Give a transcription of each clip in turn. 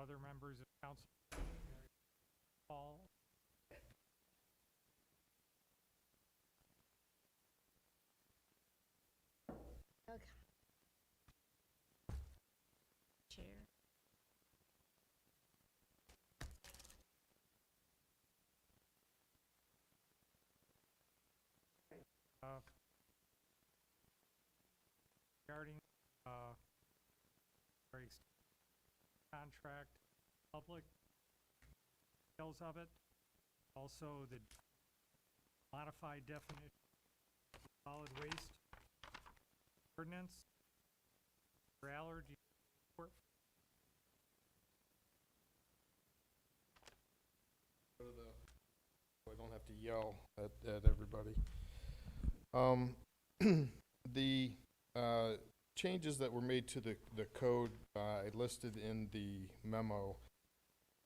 other members of council. Paul. Okay. Chair. Regarding very contract, public details of it. Also, the modified definition of solid waste ordinance for allergy. So I don't have to yell at everybody. The changes that were made to the code, I listed in the memo.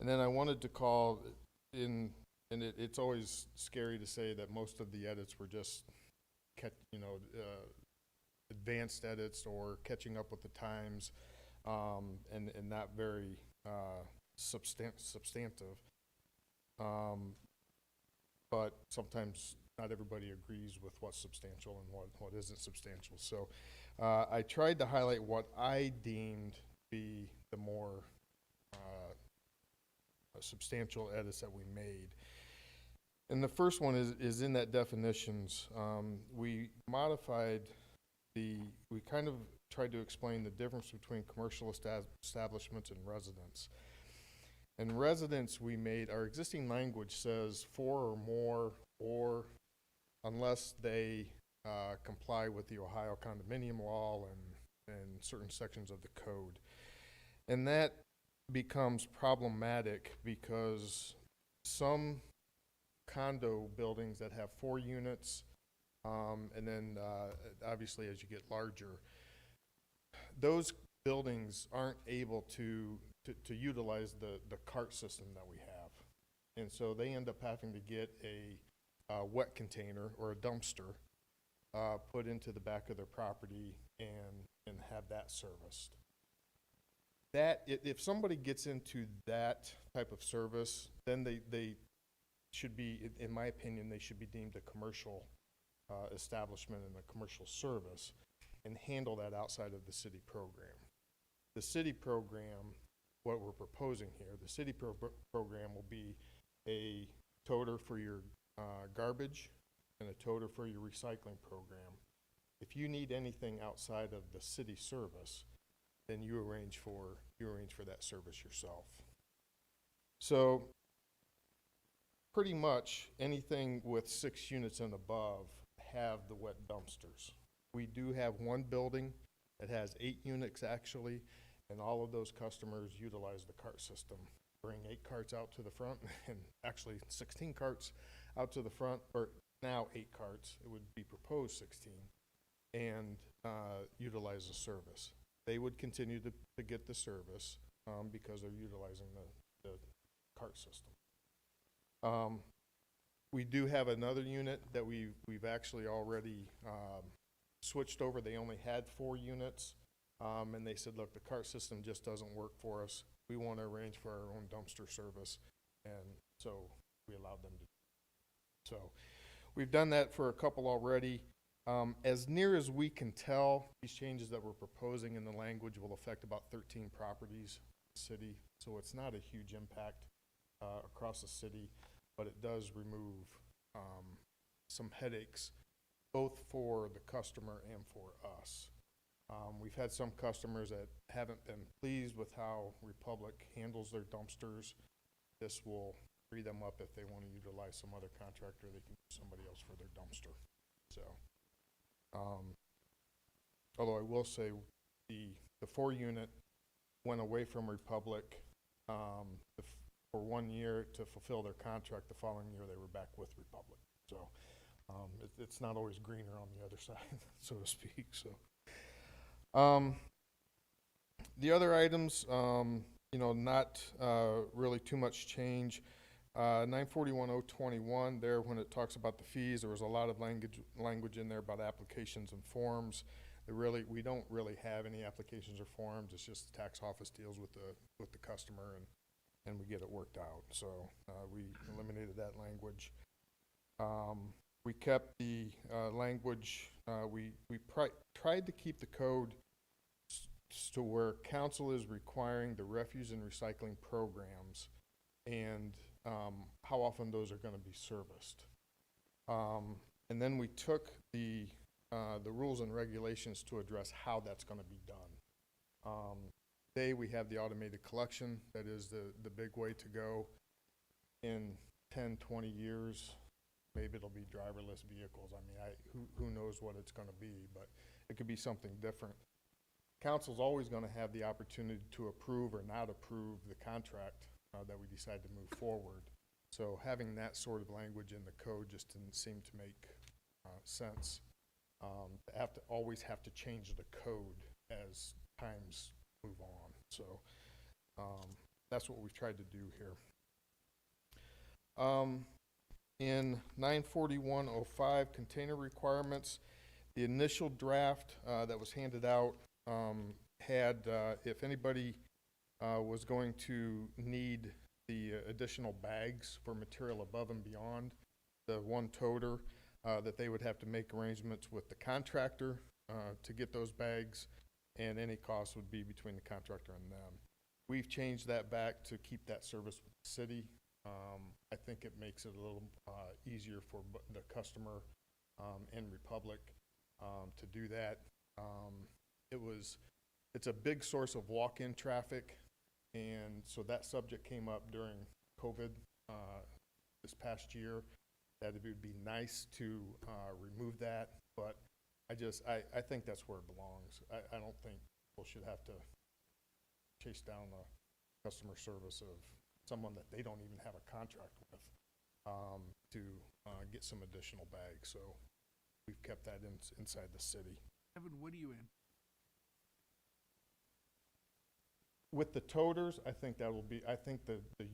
And then I wanted to call in, and it's always scary to say that most of the edits were just, advanced edits or catching up with the times, and not very substantive. But sometimes not everybody agrees with what's substantial and what isn't substantial. So I tried to highlight what I deemed to be the more substantial edits that we made. And the first one is in that definitions. We modified we kind of tried to explain the difference between commercial establishments and residents. In residents, we made, our existing language says 4 or more, or unless they comply with the Ohio condominium law and certain sections of the code. And that becomes problematic because some condo buildings that have 4 units, and then obviously as you get larger, those buildings aren't able to utilize the cart system that we have. And so they end up having to get a wet container or a dumpster put into the back of their property and have that serviced. That, if somebody gets into that type of service, then they should be, in my opinion, they should be deemed a commercial establishment and a commercial service and handle that outside of the city program. The city program, what we're proposing here, the city program will be a toter for your garbage and a toter for your recycling program. If you need anything outside of the city service, then you arrange for that service yourself. So pretty much anything with 6 units and above have the wet dumpsters. We do have one building that has 8 units actually, and all of those customers utilize the cart system. Bring 8 carts out to the front, and actually 16 carts out to the front, or now 8 carts, it would be proposed 16, and utilize the service. They would continue to get the service because they're utilizing the cart system. We do have another unit that we've actually already switched over. They only had 4 units, and they said, look, the cart system just doesn't work for us. We want to arrange for our own dumpster service, and so we allowed them to. So we've done that for a couple already. As near as we can tell, these changes that we're proposing in the language will affect about 13 properties in the city, so it's not a huge impact across the city, but it does remove some headaches, both for the customer and for us. We've had some customers that haven't been pleased with how Republic handles their dumpsters. This will free them up if they want to utilize some other contractor. They can use somebody else for their dumpster. So, although I will say the 4 unit went away from Republic for 1 year to fulfill their contract. The following year they were back with Republic. So it's not always greener on the other side, so to speak. So the other items, not really too much change. 941.021 there, when it talks about the fees, there was a lot of language in there about applications and forms. We don't really have any applications or forms. It's just the tax office deals with the customer, and we get it worked out. So we eliminated that language. We kept the language, we tried to keep the code to where council is requiring the refuse and recycling programs and how often those are going to be serviced. And then we took the rules and regulations to address how that's going to be done. Today we have the automated collection. That is the big way to go. In 10, 20 years, maybe it'll be driverless vehicles. I mean, who knows what it's going to be, but it could be something different. Council's always going to have the opportunity to approve or not approve the contract that we decide to move forward. So having that sort of language in the code just didn't seem to make sense. Always have to change the code as times move on. So that's what we've tried to do here. In 94105 container requirements, the initial draft that was handed out had, if anybody was going to need the additional bags for material above and beyond the one toter, that they would have to make arrangements with the contractor to get those bags, and any cost would be between the contractor and them. We've changed that back to keep that service with the city. I think it makes it a little easier for the customer and Republic to do that. It's a big source of walk-in traffic, and so that subject came up during COVID this past year, that it would be nice to remove that, but I think that's where it belongs. I don't think people should have to chase down the customer service of someone that they don't even have a contract with to get some additional bags. So we've kept that inside the city. Evan, what are you in? With the toters, I think the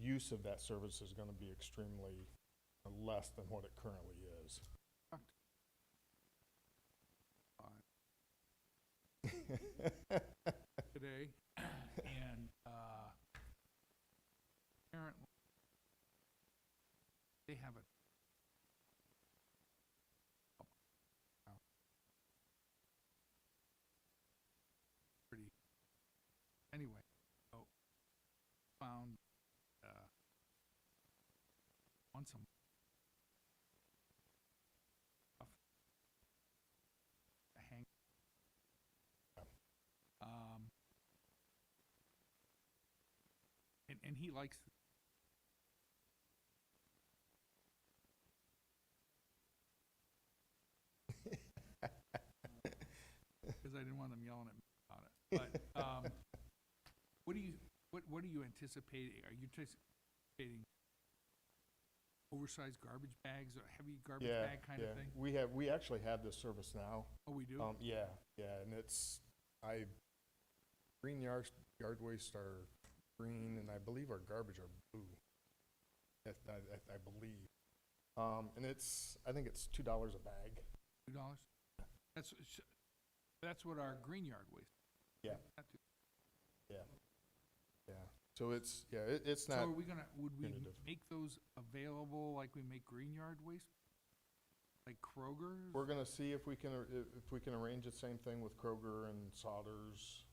use of that service is going to be extremely less than what it currently is. Today, and apparently they have a pretty anyway. So found once a month. Hang. And he likes because I didn't want them yelling at me about it. But what are you anticipating? Are you anticipating oversized garbage bags or heavy garbage bag kind of thing? We actually have this service now. Oh, we do? Yeah, and green yard waste are green, and I believe our garbage are blue. I believe. And I think it's $2 a bag. $2? That's what our green yard waste. Yeah. Not too- Yeah. So it's not. So would we punitive. make those available like we make green yard waste? Like Kroger's? We're gonna see if we can arrange the same thing with Kroger's and Sodders,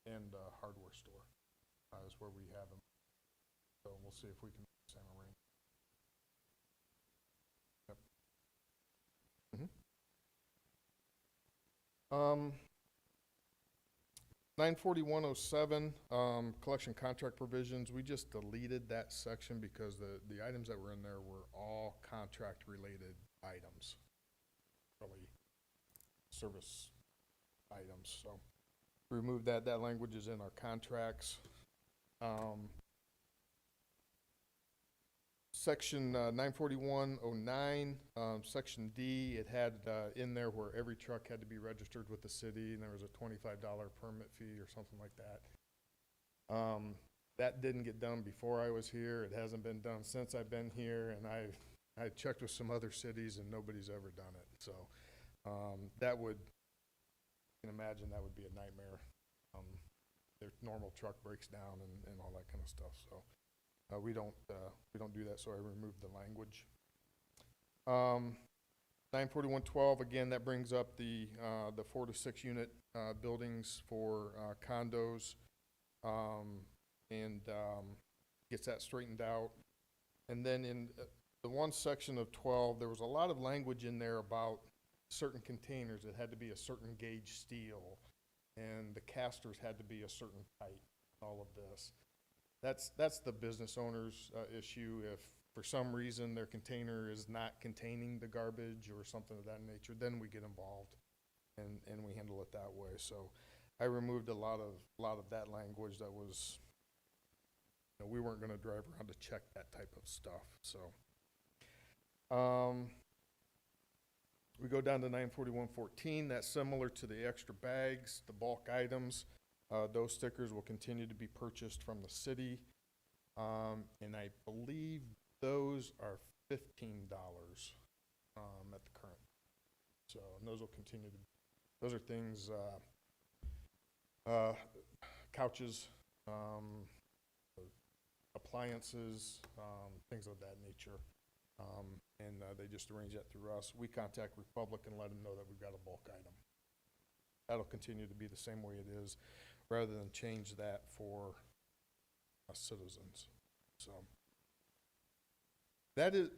and hardware store is where we have them. So we'll see if we can make the same arrangement. Yep. 94107, collection contract provisions, we just deleted that section because the items that were in there were all contract-related items, really service items, so remove that. That language is in our contracts. Section 94109, Section D, it had in there where every truck had to be registered with the city, and there was a $25 permit fee or something like that. That didn't get done before I was here. It hasn't been done since I've been here, and I checked with some other cities, and nobody's ever done it. So That would, you can imagine that would be a nightmare. Their normal truck breaks down and all that kind of stuff, so, we don't do that, so I removed the language. 94112, again, that brings up the 4 to 6 unit, buildings for, condos, and, gets that straightened out. And then in the one section of 12, there was a lot of language in there about certain containers. It had to be a certain gauge steel, and the casters had to be a certain type, all of this. That's the business owner's issue. If for some reason their container is not containing the garbage or something of that nature, then we get involved and we handle it that way. So I removed a lot of that language that was, you know, we weren't gonna drive around to check that type of stuff, so. We go down to 94114, that's similar to the extra bags, the bulk items. Those stickers will continue to be purchased from the city. And I believe those are $15 at the current. So, and those will continue to, those are things, couches, appliances, things of that nature. And they just arrange that through us. We contact Republic and let them know that we've got a bulk item. That'll continue to be the same way it is, rather than change that for us citizens. So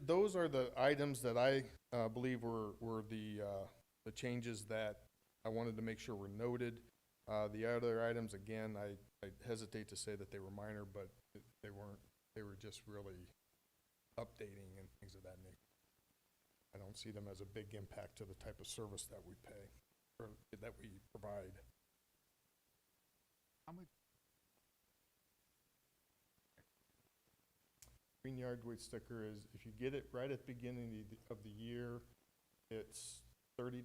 those are the items that I believe were the changes that I wanted to make sure were noted. The other items, again, I hesitate to say that they were minor, but they weren't. They were just really updating and things of that nature. I don't see them as a big impact to the type of service that we pay, or that we provide. How much? Green yard weight sticker is, if you get it right at the beginning of the year, it's $30.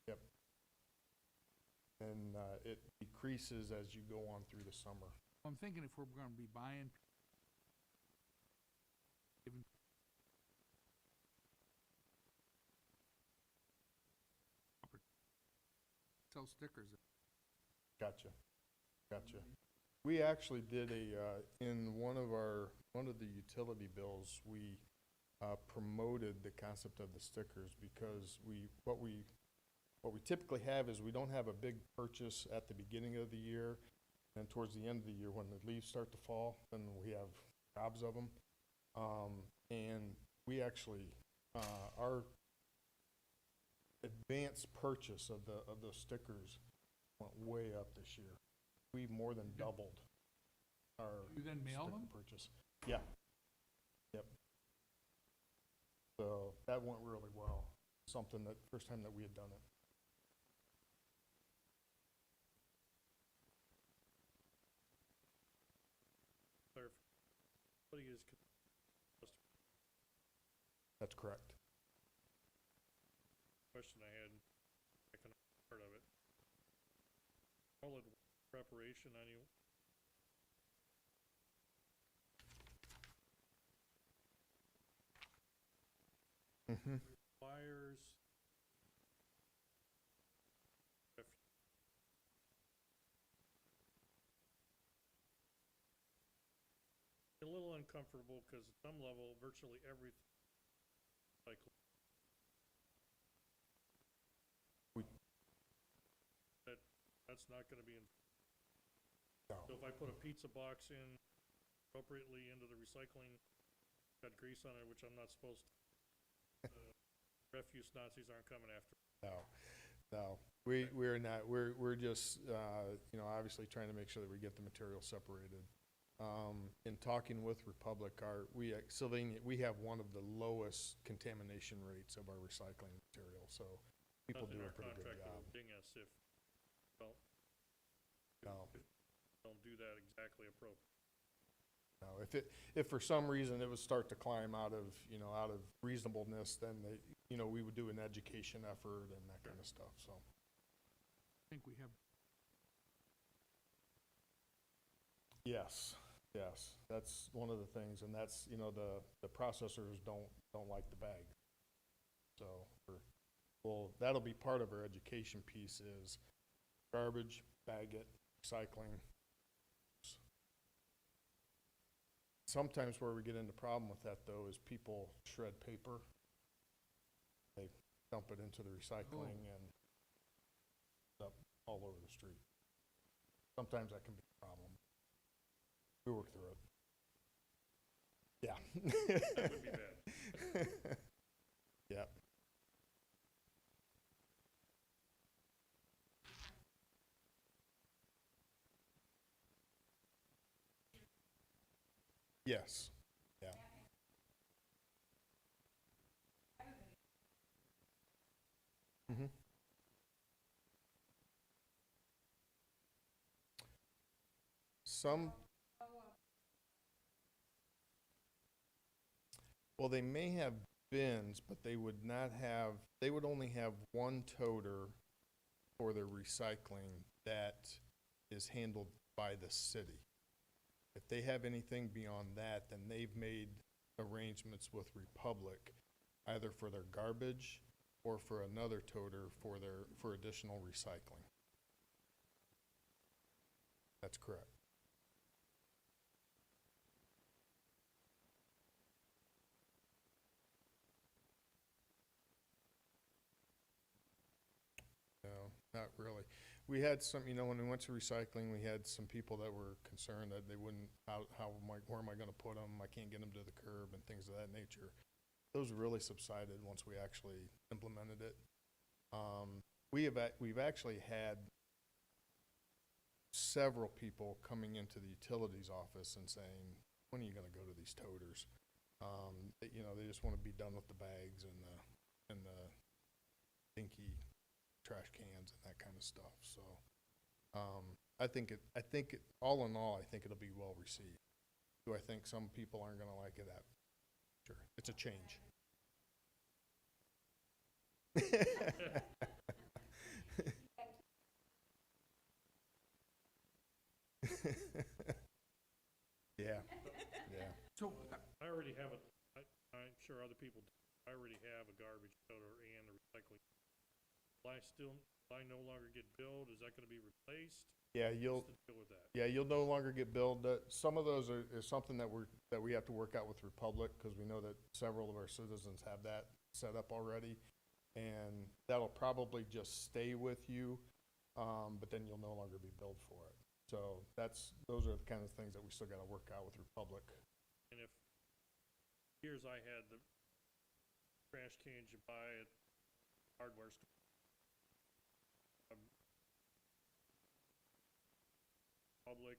Yep. And it decreases as you go on through the summer. I'm thinking if we're gonna be buying, giving sell stickers. Gotcha. We actually did in one of the utility bills, we promoted the concept of the stickers, because what we typically have is we don't have a big purchase at the beginning of the year, and towards the end of the year when the leaves start to fall, then we have gobs of them. And we actually, our advanced purchase of those stickers went way up this year. We more than doubled our You then mail sticker them? purchase. Yeah. Yep. So that went really well. Something that, first time that we had done it. What is That's correct. question I had, second part of it. Call it preparation on you. Mm-hmm. Requires a little uncomfortable because at some level, virtually everything like that's not going to be in. No. So if I put a pizza box in appropriately into the recycling, got grease on it, which I'm not supposed to. Refuse Nazis aren't coming after. No, we're not. We're just, you know, obviously trying to make sure that we get the material separated. In talking with Republic, Sylvania, we have one of the lowest contamination rates of our recycling material, so people do a pretty good job. Ding us if, well, No. don't do that exactly appropriately. No, if for some reason it would start to climb out of reasonableness, then we would do an education effort and that kind of stuff, so. I think we have. Yes, that's one of the things, and that's, the processors don't like the bag. So well, that'll be part of our education piece is garbage, bag it, recycling. Sometimes where we get into problem with that though is people shred paper. They dump it into the recycling and up all over the street. Sometimes that can be a problem. We work through it. Yeah. That would be bad. Yeah. Yes, yeah. Mhm. Some, well, they may have bins, but they would not have, they would only have one toter for their recycling that is handled by the city. If they have anything beyond that, then they've made arrangements with Republic, either for their garbage or for another toter for their, for additional recycling. That's correct. No, not really. We had some, you know, when we went to recycling, we had some people that were concerned that they wouldn't, where am I gonna put them? I can't get them to the curb and things of that nature. Those really subsided once we actually implemented it. We've actually had several people coming into the utilities office and saying, when are you gonna go to these toters? You know, they just wanna be done with the bags and the dinky trash cans and that kind of stuff, so. I think all in all, I think it'll be well received. Do I think some people aren't gonna like it? Sure, it's a change. Yeah, yeah. So, I already have I'm sure other people, I already have a garbage toter and a recycling. Will I no longer get billed? Is that gonna be replaced? Yeah, What's the deal with that? yeah, you'll no longer get billed. Some of those is something that we have to work out with Republic, because we know that several of our citizens have that set up already. And that'll probably just stay with you, but then you'll no longer be billed for it. So those are the kind of things that we still gotta work out with Republic. And if years I had the trash cans you buy at hardware store. Public.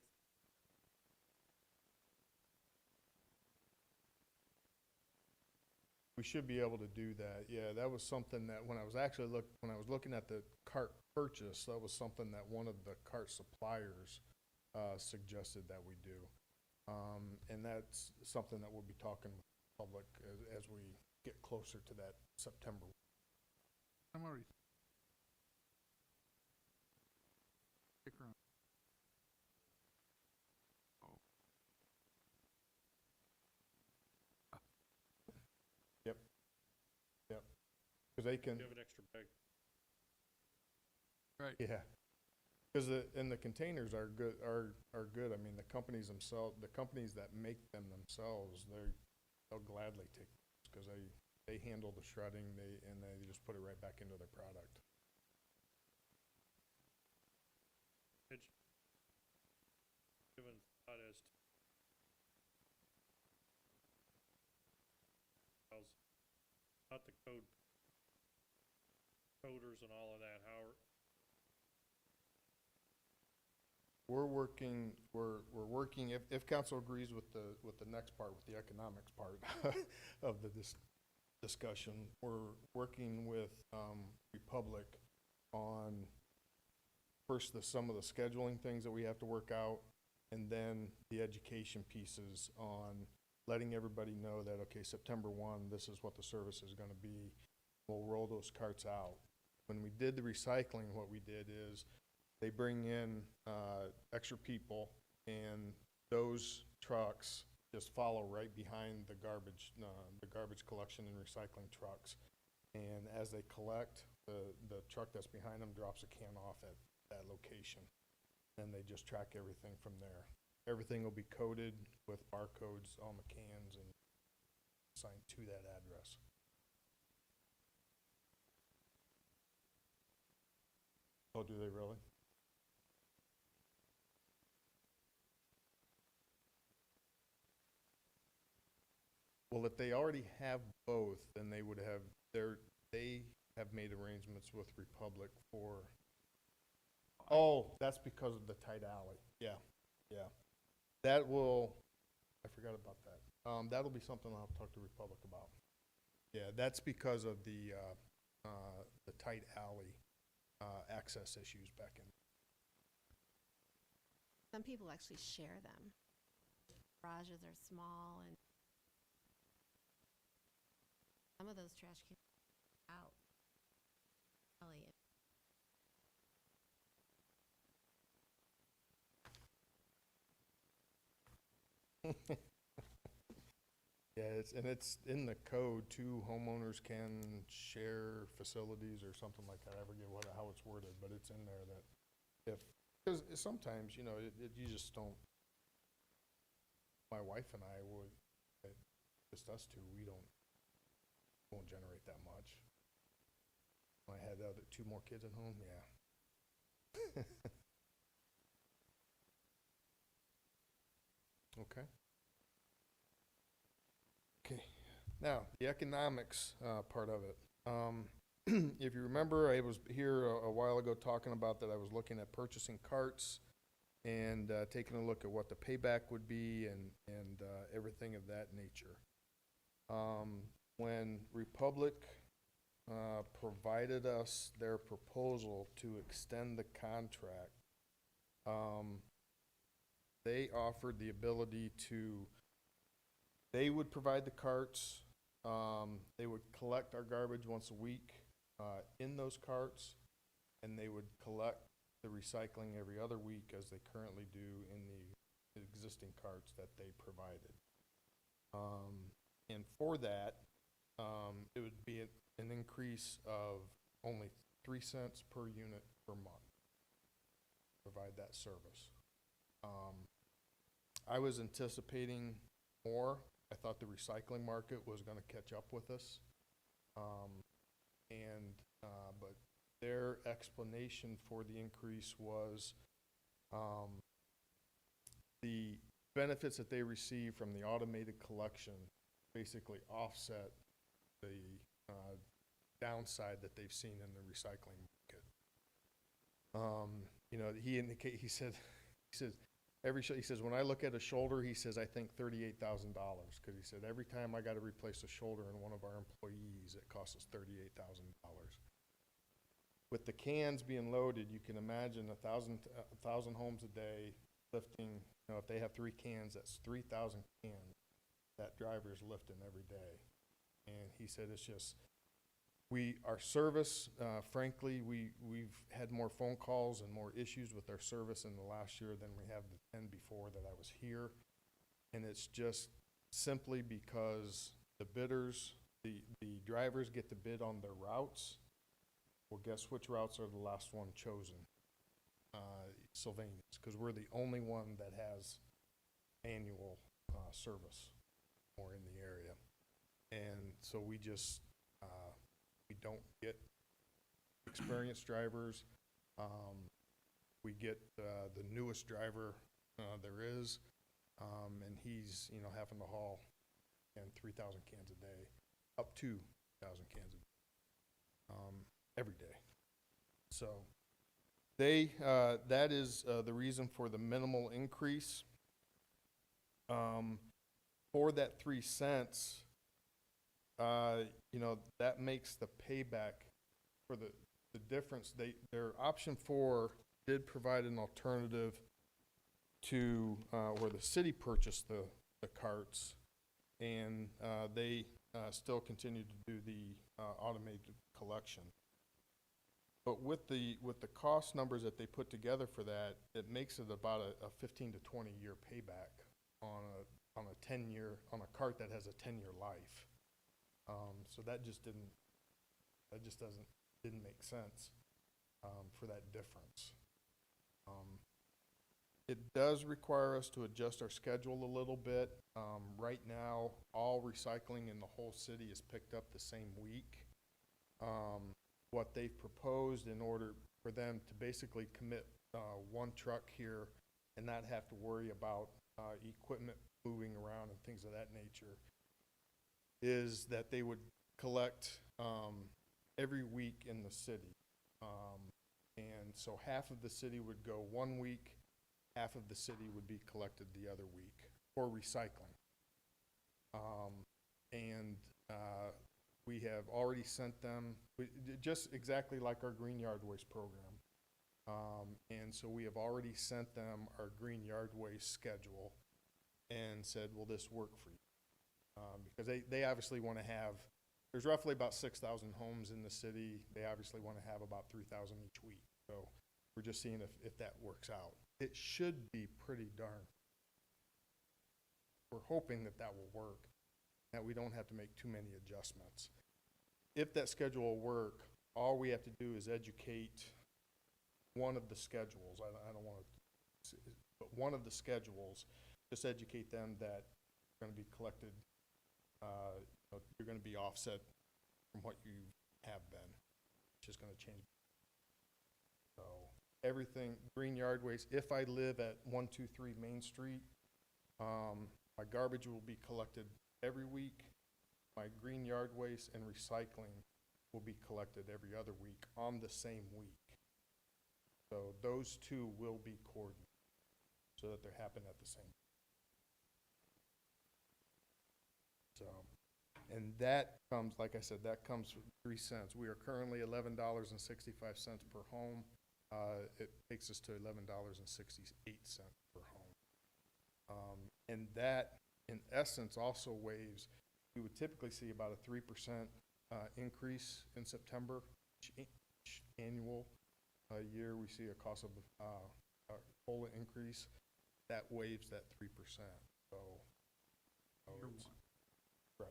We should be able to do that. Yeah, that was something that when I was looking at the cart purchase, that was something that one of the cart suppliers suggested that we do. And that's something that we'll be talking with the public as we get closer to that September. I'm already. Stick around. Because they can, You have an extra bag. Right. yeah. Because the containers are good, are good. I mean, the companies themselves, the companies that make them themselves, they'll gladly take those, because they handle the shredding, and they just put it right back into their product. Given thought as to not the coders and all of that, how are, We're working, if council agrees with the next part, with the economics part of the discussion, we're working with, Republic on first some of the scheduling things that we have to work out, and then the education pieces on letting everybody know that, okay, September 1, this is what the service is gonna be. We'll roll those carts out. When we did the recycling, what we did is they bring in extra people, and those trucks just follow right behind the garbage collection and recycling trucks. And as they collect, the truck that's behind them drops a can off at that location. And they just track everything from there. Everything will be coded with barcodes on the cans and assigned to that address. Oh, do they really? Well, if they already have both, then they would have, they have made arrangements with Republic for, oh, that's because of the tight alley. Yeah, yeah. That will, I forgot about that. That'll be something I'll talk to Republic about. Yeah, that's because of the tight alley, access issues back in. Some people actually share them. Garages are small and some of those trash cans are out. Alley. Yeah, it's in the code too, homeowners can share facilities or something like that. I forget how it's worded, but it's in there that because sometimes, you just don't, my wife and I would, just us two, won't generate that much. I had the other 2 more kids at home, yeah. Okay. Okay, now, the economics part of it. If you remember, I was here a while ago talking about that I was looking at purchasing carts and taking a look at what the payback would be and everything of that nature. When Republic provided us their proposal to extend the contract, they offered the ability to, they would provide the carts, they would collect our garbage once a week in those carts, and they would collect the recycling every other week as they currently do in the existing carts that they provided. And for that, it would be an increase of only 3 cents per unit per month to provide that service. I was anticipating more. I thought the recycling market was going to catch up with us. But their explanation for the increase was the benefits that they receive from the automated collection basically offset the downside that they've seen in the recycling market. He says, when I look at a shoulder, he says, I think $38,000, because he said, every time I got to replace a shoulder in one of our employees, it costs us $38,000. With the cans being loaded, you can imagine 1,000 homes a day lifting, if they have 3 cans, that's 3,000 cans that driver's lifting every day. And he said, it's just, our service, frankly, we've had more phone calls and more issues with our service in the last year than we have the 10 before that I was here. And it's just simply because the bidders, the drivers get to bid on their routes. Well, guess which routes are the last one chosen? Sylvania's, because we're the only one that has annual service more in the area. And so we just, we don't get experienced drivers. We get the newest driver there is, and he's, having to haul 3,000 cans a day, up to 1,000 cans a day, every day. So that is the reason for the minimal increase. For that 3 cents, that makes the payback for the difference. Their option 4 did provide an alternative to where the city purchased the carts, and they still continue to do the automated collection. But with the cost numbers that they put together for that, it makes it about a 15 to 20 year payback on a 10-year, on a cart that has a 10-year life. So that just didn't That just didn't make sense, for that difference. It does require us to adjust our schedule a little bit. Right now, all recycling in the whole city is picked up the same week. What they've proposed in order for them to basically commit, one truck here and not have to worry about, equipment moving around and things of that nature, is that they would collect, every week in the city. And so half of the city would go one week, half of the city would be collected the other week for recycling. We have already sent them, just exactly like our green yard waste program. And so we have already sent them our green yard waste schedule and said, will this work for you? Because they obviously want to have, there's roughly about 6,000 homes in the city. They obviously want to have about 3,000 each week. So we're just seeing if that works out. It should be pretty darn. We're hoping that that will work, that we don't have to make too many adjustments. If that schedule will work, all we have to do is educate one of the schedules. I don't want to, but one of the schedules, just educate them that you're going to be collected, you're going to be offset from what you have been, which is going to change. So everything, green yard waste, if I live at 123 Main Street, my garbage will be collected every week. My green yard waste and recycling will be collected every other week on the same week. So those two will be coordinated so that they happen at the same time. So, and that comes, like I said, that comes with 3 cents. We are currently $11.65 per home. It takes us to $11.68 per home. And that, in essence, also waives, we would typically see about a 3% increase in September. Each annual year, we see a cost of COLA increase. That waives that 3%. So, it's, right.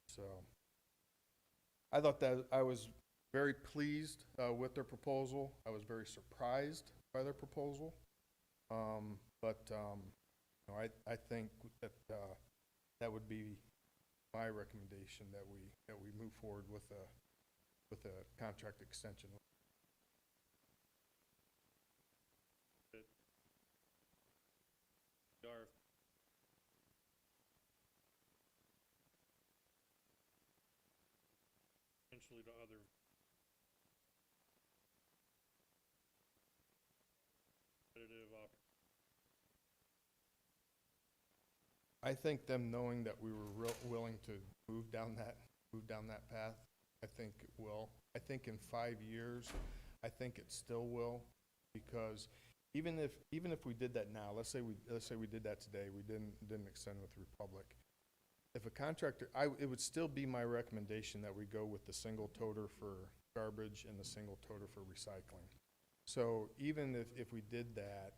So, I thought that I was very pleased with their proposal. I was very surprised by their proposal. I think that that would be my recommendation, that we move forward with a contract extension. Potentially to other competitive opportunities. I think them knowing that we were willing to move down that path, I think it will. I think in 5 years, I think it still will, because even if we did that now, let's say we did that today, we didn't extend with Republic. If a contractor, it would still be my recommendation that we go with the single toter for garbage and the single toter for recycling. So even if we did that,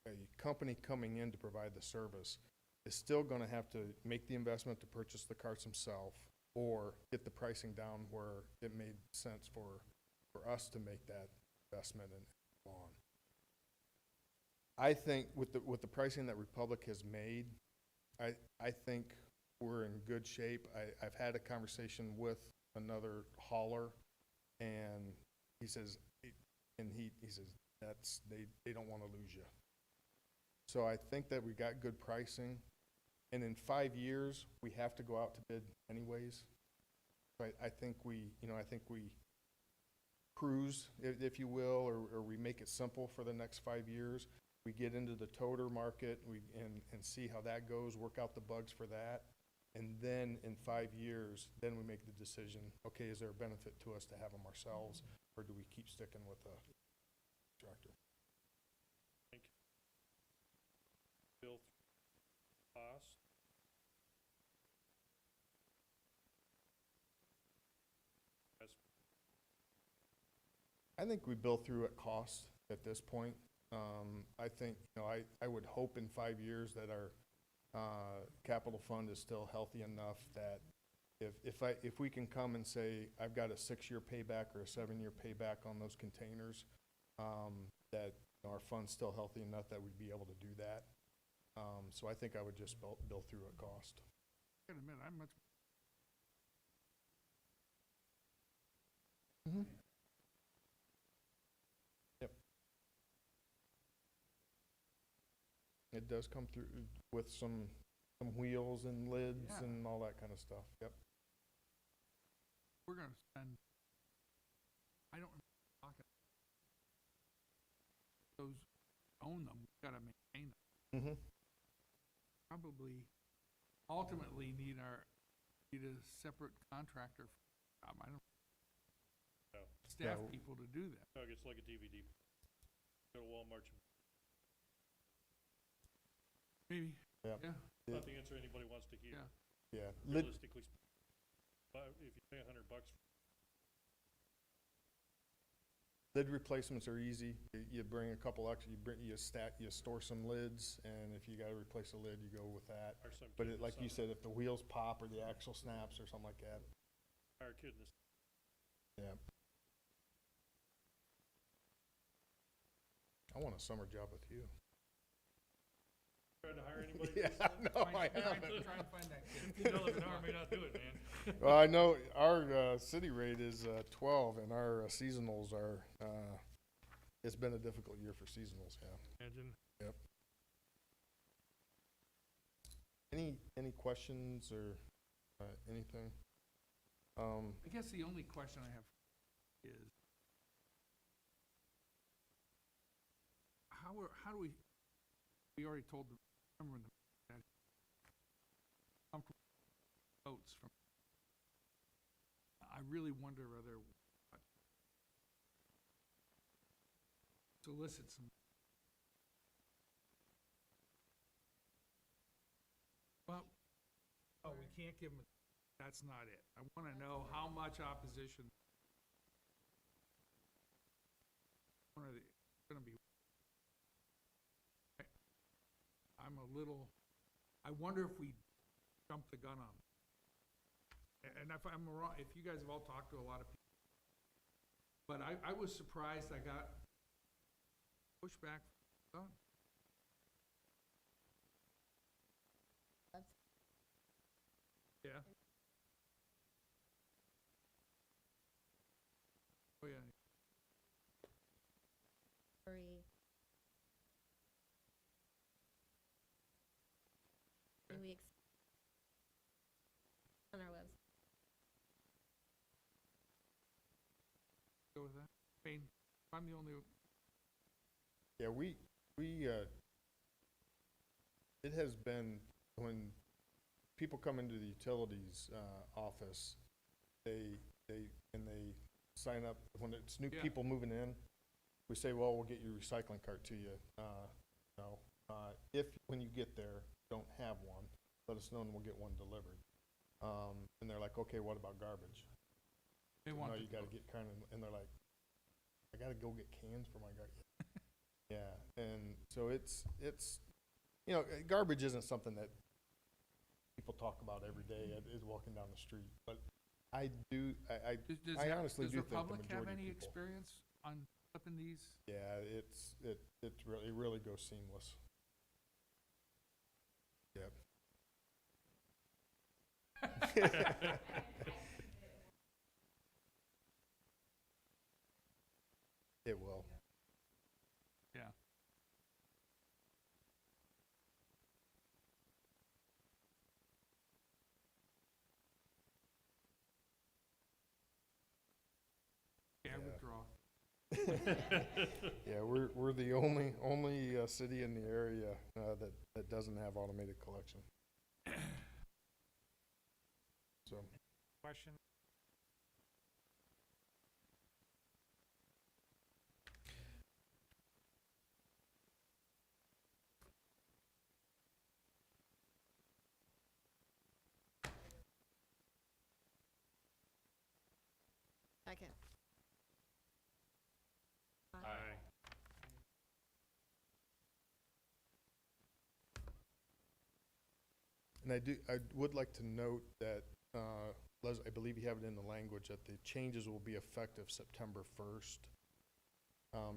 a company coming in to provide the service is still going to have to make the investment to purchase the carts himself, or get the pricing down where it made sense for us to make that investment and go on. I think with the pricing that Republic has made, I think we're in good shape. I've had a conversation with another hauler, and he says that's they don't want to lose you. So I think that we got good pricing, and in 5 years we have to go out to bid anyways. So I think we cruise, if you will, or we make it simple for the next 5 years. We get into the toter market, and see how that goes, work out the bugs for that, and then in 5 years, then we make the decision, okay, is there a benefit to us to have them ourselves, or do we keep sticking with a tractor? Thank you. Bill, cost. I think we bill through at cost at this point. I think, I would hope in 5 years that our capital fund is still healthy enough that if we can come and say, I've got a 6-year payback or a 7-year payback on those containers, that our fund's still healthy enough that we'd be able to do that. So I think I would just bill through a cost. I gotta admit, I'm much, Mm-hmm. Yep. It does come through with some wheels and lids Yeah. and all that kind of stuff. Yep. we're gonna spend, I don't remember talking. Those own them, we gotta maintain them. Mm-hmm. Probably ultimately need a separate contractor. I don't, No. staff Yeah. people to do that. No, it's like a DVD. Go to Walmart, Maybe, Yep. yeah, not the answer anybody wants to hear. yeah. Yeah. Lid, Realistically, if you pay $100, lid replacements are easy. You bring a couple extra, you store some lids, and if you gotta replace a lid, you go with that. our son. But kid it, in like the you summer- said, if the wheels pop or the axle snaps or something like that, Our kid in this, yeah. I want a summer job with you. trying to hire anybody? Yeah, no, I haven't. Try and find that kid. $15 an hour may not do it, man. Well, I know our city rate is 12, and our seasonals are. It's been a difficult year for seasonals. Yeah. Imagine. Any questions or anything? I guess the only question I have is, how do we already told the, remember that comfortable votes from, I really wonder whether solicit some. Well, oh, we can't give them, that's not it. I wanna know how much opposition. One of the, gonna be. I'm a little, I wonder if we jumped the gun on them. And if I'm wrong, if you guys have all talked to a lot of people, but I was surprised I got pushback from some. Yeah. Oh, yeah. Free. Okay. We on our website. Go with that. I mean, I'm the only, Yeah, we it has been when people come into the utilities office, they sign up when it's new Yeah. people moving in. We say, well, we'll get your recycling cart to you. No, if when you get there don't have one, let us know and we'll get one delivered. And they're like, okay, what about garbage? they want No, to. you gotta get kind of, and they're like, I gotta go get cans for my garbage. Yeah, and so it's, you know, garbage isn't something that people talk about every day, is walking down the street, but I do, I honestly do think the Does the public have majority of any people. experience on flipping these? Yeah, it really goes seamless. Yep. It will. Yeah. Okay, I Yeah. withdraw. Yeah, we're the only city in the area that doesn't have automated collection. So, Question? Second. Aye. and I would like to note that I believe you have it in the language that the changes will be effective September 1st.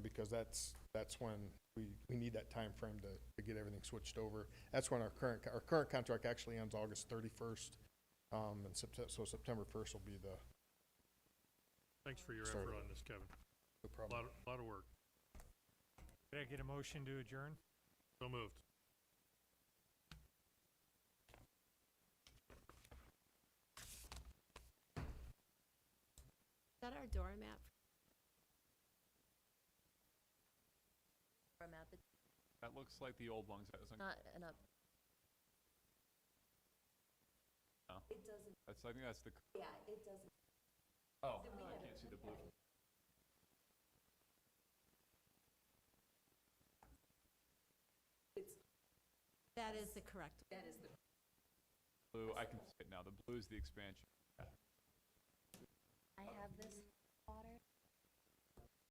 Because that's when we need that time frame to get everything switched over. That's when our current contract actually ends August 31st. And so September 1st will be the Thanks for your Start effort it. on this, Kevin. the A problem. lot of work. Did I get a motion to adjourn? So moved. Is that our doormat? Doormat, but That looks like the old ones. That isn't. not an up. No. It doesn't, That's. I think that's the. yeah, it doesn't. Oh, Then we I have can't it. see the blue. It's, That is the correct. that is the. Blue. I can see it now. The blue is the expansion. I have this water.